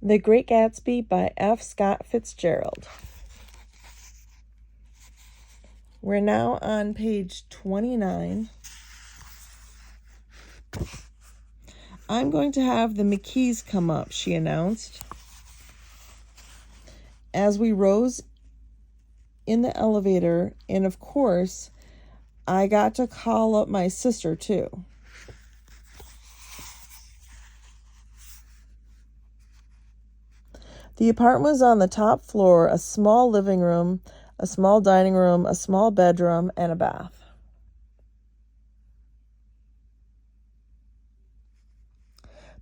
The Great Gatsby by F. Scott Fitzgerald. We're now on page 29. I'm going to have the McKees come up, she announced. As we rose in the elevator, and of course, I got to call up my sister too. The apartment was on the top floor, a small living room, a small dining room, a small bedroom, and a bath.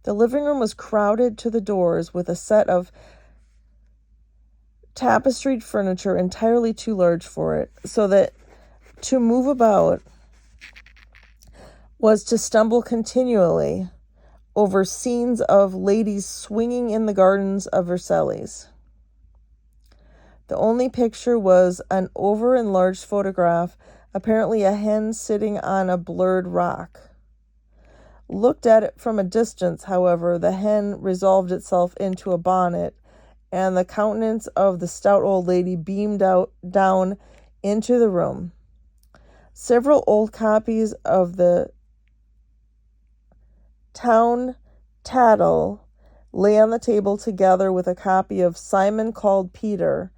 The living room was crowded to the doors with a set of tapestried furniture entirely too large for it, so that to move about was to stumble continually over scenes of ladies swinging in the gardens of Versailles. The only picture was an over-enlarged photograph, apparently a hen sitting on a blurred rock. Looked at it from a distance, however, the hen resolved itself into a bonnet, and the countenance of the stout old lady beamed down into the room. Several old copies of the Town Tattle lay on the table together with a copy of Simon Called Peter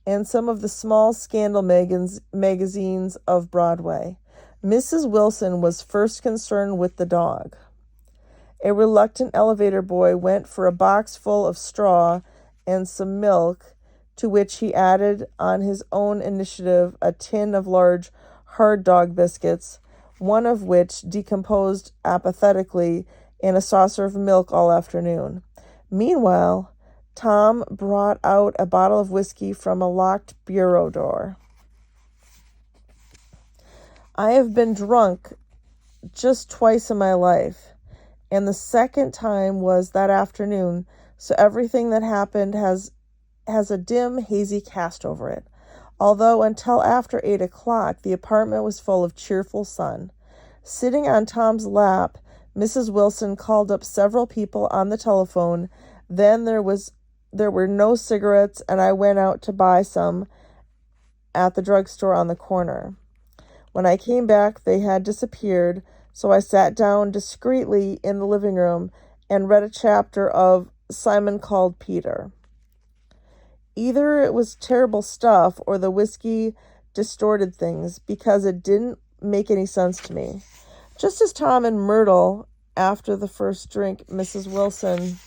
and some of the small scandal magazines of Broadway. Mrs. Wilson was first concerned with the dog. A reluctant elevator boy went for a box full of straw and some milk, to which he added on his own initiative a tin of large hard dog biscuits, one of which decomposed apathetically in a saucer of milk all afternoon. Meanwhile, Tom brought out a bottle of whiskey from a locked bureau door. I have been drunk just twice in my life, and the second time was that afternoon, so everything that happened has a dim, hazy cast over it, although until after 8 o'clock the apartment was full of cheerful sun. Sitting on Tom's lap, Mrs. Wilson called up several people on the telephone. Then there were no cigarettes, and I went out to buy some at the drugstore on the corner. When I came back, they had disappeared, so I sat down discreetly in the living room and read a chapter of Simon Called Peter. Either it was terrible stuff or the whiskey distorted things, because it didn't make any sense to me. Just as Tom and Myrtle, after the first drink, Mrs. Wilson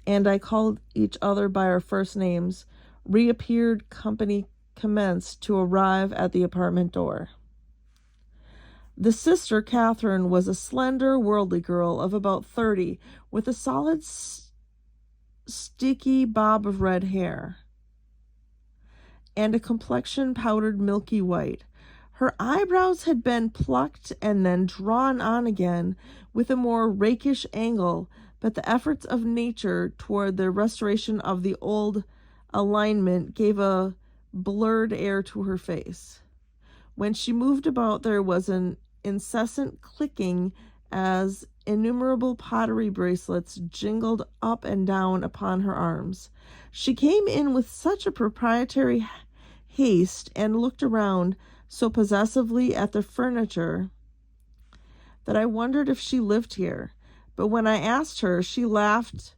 and I called each other by our first names, reappeared, company commenced to arrive at the apartment door. The sister, Catherine, was a slender, worldly girl of about 30, with a solid, sticky bob of red hair and a complexion powdered milky white. Her eyebrows had been plucked and then drawn on again with a more rakish angle, but the efforts of nature toward the restoration of the old alignment gave a blurred air to her face. When she moved about, there was an incessant clicking as innumerable pottery bracelets jingled up and down upon her arms. She came in with such a proprietary haste and looked around so possessively at the furniture that I wondered if she lived here. But when I asked her, she laughed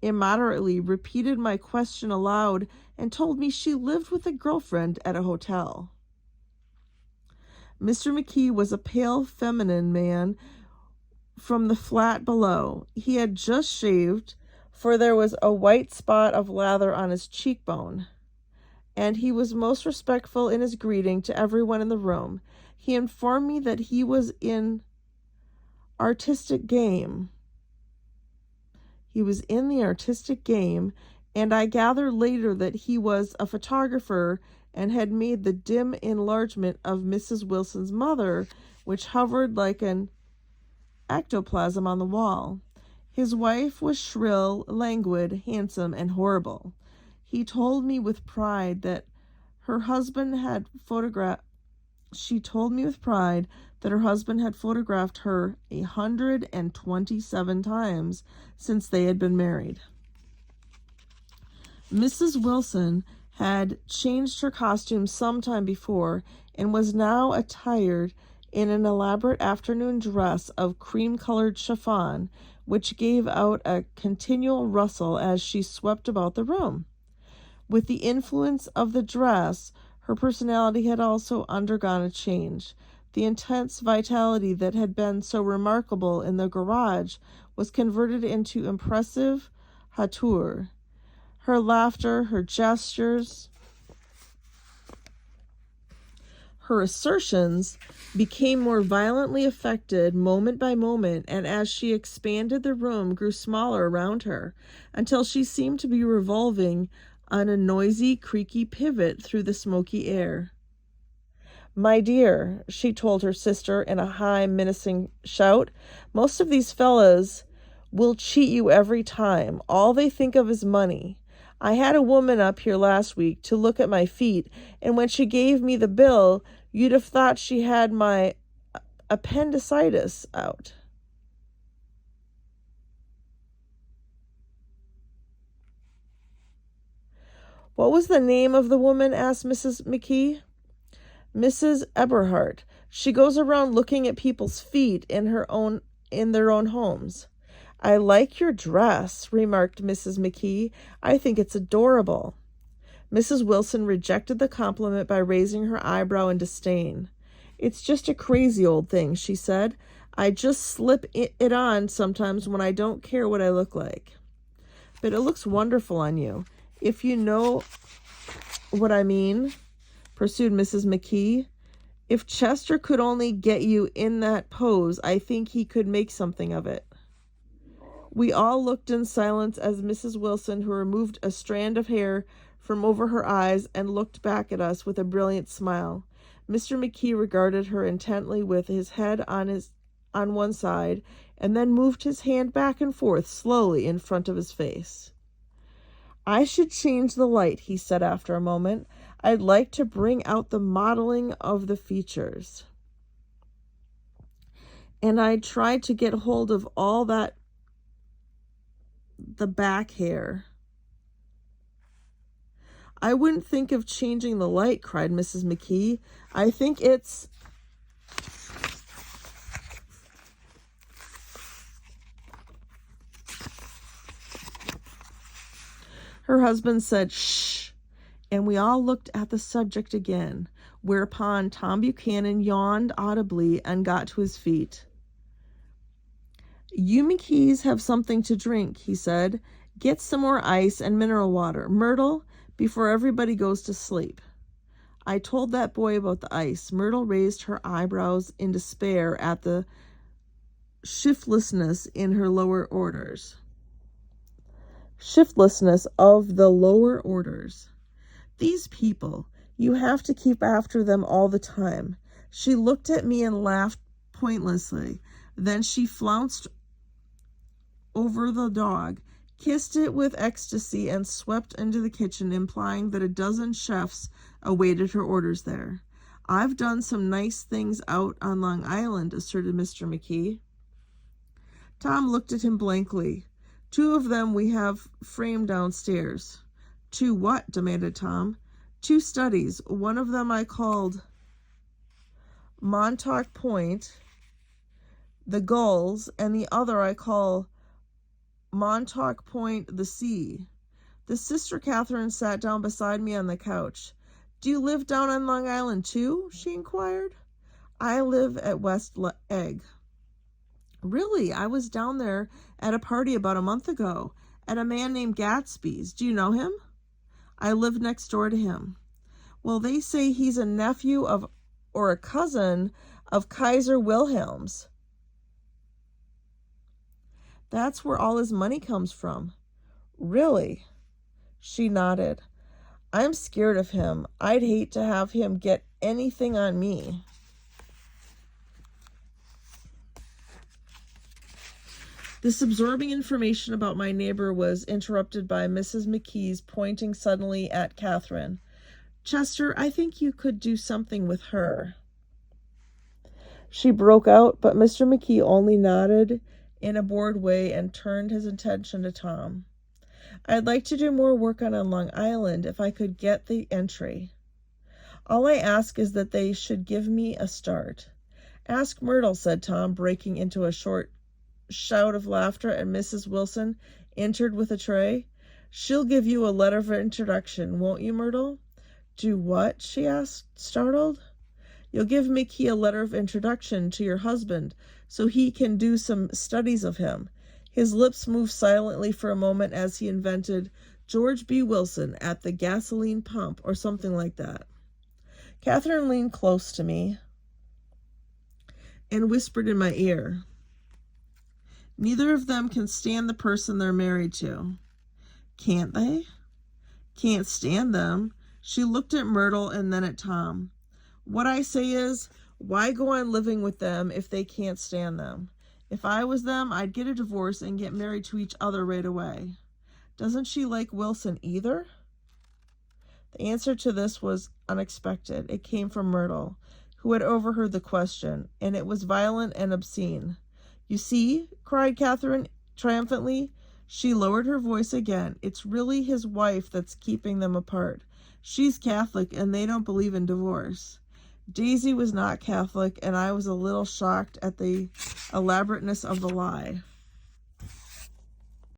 immoderately, repeated my question aloud, and told me she lived with a girlfriend at a hotel. Mr. McKee was a pale, feminine man from the flat below. He had just shaved, for there was a white spot of lather on his cheekbone, and he was most respectful in his greeting to everyone in the room. He informed me that he was in the artistic game, and I gathered later that he was a photographer and had made the dim enlargement of Mrs. Wilson's mother, which hovered like an ectoplasm on the wall. His wife was shrill, languid, handsome, and horrible. He told me with pride that Her husband had She told me with pride that her husband had photographed her 127 times since they had been married. Mrs. Wilson had changed her costume some time before and was now attired in an elaborate afternoon dress of cream-colored chiffon, which gave out a continual rustle as she swept about the room. With the influence of the dress, her personality had also undergone a change. The intense vitality that had been so remarkable in the garage was converted into impressive hauteur. Her laughter, her gestures, her assertions became more violently affected moment by moment, and as she expanded, the room grew smaller around her, until she seemed to be revolving on a noisy, creaky pivot through the smoky air. "My dear," she told her sister in a high, menacing shout, "most of these fellas will cheat you every time. All they think of is money. I had a woman up here last week to look at my feet, and when she gave me the bill, you'd have thought she had my appendicitis out." "What was the name of the woman?" asked Mrs. McKee. "Mrs. Eberhardt. She goes around looking at people's feet in their own homes." "I like your dress," remarked Mrs. McKee. "I think it's adorable." Mrs. Wilson rejected the compliment by raising her eyebrow in disdain. "It's just a crazy old thing," she said. "I just slip it on sometimes when I don't care what I look like." "But it looks wonderful on you, if you know what I mean," pursued Mrs. McKee. "If Chester could only get you in that pose, I think he could make something of it." We all looked in silence as Mrs. Wilson, who removed a strand of hair from over her eyes and looked back at us with a brilliant smile. Mr. McKee regarded her intently with his head on one side, and then moved his hand back and forth slowly in front of his face. "I should change the light," he said after a moment. "I'd like to bring out the modeling of the features. And I'd try to get hold of all the back hair." "I wouldn't think of changing the light," cried Mrs. McKee. "I think it's..." Her husband said, "Shh," and we all looked at the subject again, whereupon Tom Buchanan yawned audibly and got to his feet. "You McKees have something to drink," he said. "Get some more ice and mineral water, Myrtle, before everybody goes to sleep." I told that boy about the ice. Myrtle raised her eyebrows in despair at the shiftlessness in her lower orders. Shiftlessness of the lower orders. "These people, you have to keep after them all the time." She looked at me and laughed pointlessly. Then she flounced over the dog, kissed it with ecstasy, and swept into the kitchen, implying that a dozen chefs awaited her orders there. "I've done some nice things out on Long Island," asserted Mr. McKee. Tom looked at him blankly. "Two of them we have framed downstairs." "Two what?" demanded Tom. "Two studies. One of them I called Montauk Point, the Gulls, and the other I call Montauk Point, the Sea." The Sister Catherine sat down beside me on the couch. "Do you live down on Long Island too?" she inquired. "I live at West Egg." "Really? I was down there at a party about a month ago, at a man named Gatsby's. Do you know him?" "I live next door to him." "Well, they say he's a nephew of, or a cousin of, Kaiser Wilhelm's. That's where all his money comes from." "Really?" She nodded. "I'm scared of him. I'd hate to have him get anything on me." This absorbing information about my neighbor was interrupted by Mrs. McKee's pointing suddenly at Catherine. Chester, I think you could do something with her," she broke out, but Mr. McKee only nodded in a bored way and turned his attention to Tom. "I'd like to do more work on Long Island if I could get the entry. All I ask is that they should give me a start." "Ask Myrtle," said Tom, breaking into a short shout of laughter, and Mrs. Wilson entered with a tray. "She'll give you a letter of introduction, won't you, Myrtle?" "Do what?" she asked, startled. "You'll give Mickey a letter of introduction to your husband so he can do some studies of him." His lips moved silently for a moment as he invented George B. Wilson at the gasoline pump or something like that. Catherine leaned close to me and whispered in my ear, "Neither of them can stand the person they're married to." "Can't they?" "Can't stand them." She looked at Myrtle and then at Tom. "What I say is, why go on living with them if they can't stand them? If I was them, I'd get a divorce and get married to each other right away." "Doesn't she like Wilson either?" The answer to this was unexpected. It came from Myrtle, who had overheard the question, and it was violent and obscene. "You see," cried Catherine triumphantly. She lowered her voice again. "It's really his wife that's keeping them apart. She's Catholic, and they don't believe in divorce." Daisy was not Catholic, and I was a little shocked at the elaborateness of the lie.